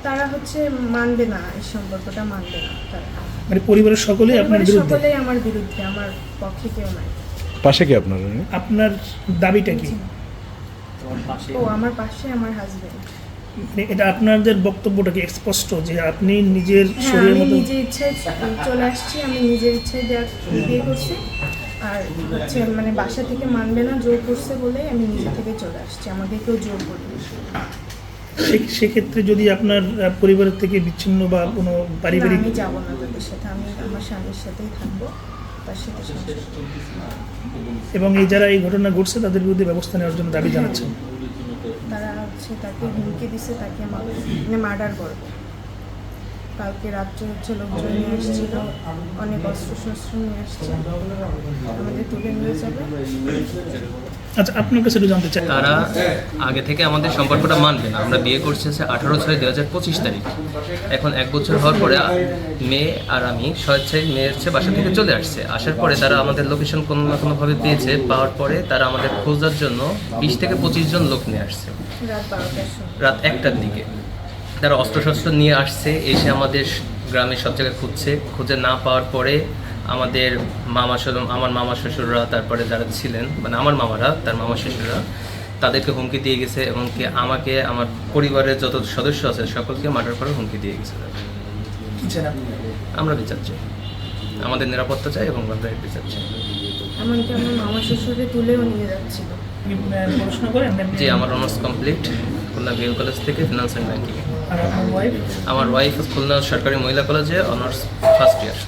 তারা হচ্ছে মানবে না, এই সম্পর্কটা মানবে না তারা। মানে পরিবারের সকলেই আপনার পরিবারের বিরুদ্ধে? সকলেই আমার বিরুদ্ধে, আমার পক্ষে কেউ নাই। পাশে কি আপনার? আপনার দাবিটা কি? ও আমার পাশে আমার হাজবেন্ড। মানে এটা আপনাদের বক্তব্যটা কি স্পষ্ট যে আপনি নিজের হ্যাঁ, শরীরের আমি মতো? নিজের ইচ্ছায় চলে আসছি, আমি নিজের ইচ্ছায় বিয়ে করছি। আর হচ্ছে মানে বাসা থেকে মানবে না, জোর করছে বলে আমি নিজে থেকে চলে আসছি, আমাকে কেউ জোর করেনি। সেক্ষেত্রে যদি আপনার পরিবারের থেকে বিচ্ছিন্ন বা কোনো না, পারিবারিক? আমি যাবো না তাদের সাথে, আমি আমার স্বামীর সাথেই থাকবো, তার সাথে সংসার করবো। এবং এই যারা এই ঘটনা ঘটছে তাদের বিরুদ্ধে ব্যবস্থা নেওয়ার জন্য দাবি জানাচ্ছেন? তারা হচ্ছে তাকে হুমকি দিছে, তাকে মানে মার্ডার করবে। কালকে রাত্রে হচ্ছে লোকজন নিয়ে আসছিল, অনেক অস্ত্র শস্ত্র নিয়ে আসছে, আমাদের তুলে নিয়ে যাবে। আচ্ছা, আপনার কাছে একটু জানতে চাই। তারা আগে থেকে আমাদের সম্পর্কটা মানবে না। আমরা বিয়ে করছি 18/6/2025 তারিখ। এখন 1 বছর হওয়ার পরে মেয়ে আর আমি স্বেচ্ছায় মেয়ের বাসা থেকে চলে আসছে। আসার পরে তারা আমাদের লোকেশন কোনো না কোনোভাবে পেয়েছে। পাওয়ার পরে তারা আমাদের খোঁজার জন্য 20 থেকে 25 জন লোক নিয়ে আসছে রাত 12টার সময়। রাত 1টার দিকে। তারা অস্ত্রশস্ত্র নিয়ে আসছে, এসে আমাদের গ্রামে সব জায়গায় খুঁজে না পাওয়ার পরে আমাদের আমার মামা শ্বশুররা, তারপরে যারা ছিলেন মানে আমার মামারা, তার মামা শ্বশুররা তাদেরকে হুমকি দিয়ে গেছে এবং কি আমাকে, আমার পরিবারের যত সদস্য আছে সকলকে মার্ডার করার হুমকি দিয়ে গেছে। কি চান আপনি? আমরা বিচার চাই, আমাদের নিরাপত্তা চাই এবং আমরা এর বিচার চাই। এমনকি আমার মামা শ্বশুরে তুলেও নিয়ে যাচ্ছিল। আপনি পড়াশোনা করেন? জি, আমার honours complete Khulna BL college থেকে ফিনান্স অ্যান্ড ব্যাঙ্কিং। আর আপনার ওয়াইফ? আমার ওয়াইফ খুলনা সরকারি মহিলা কলেজে অনার্স ফার্স্ট ইয়ার।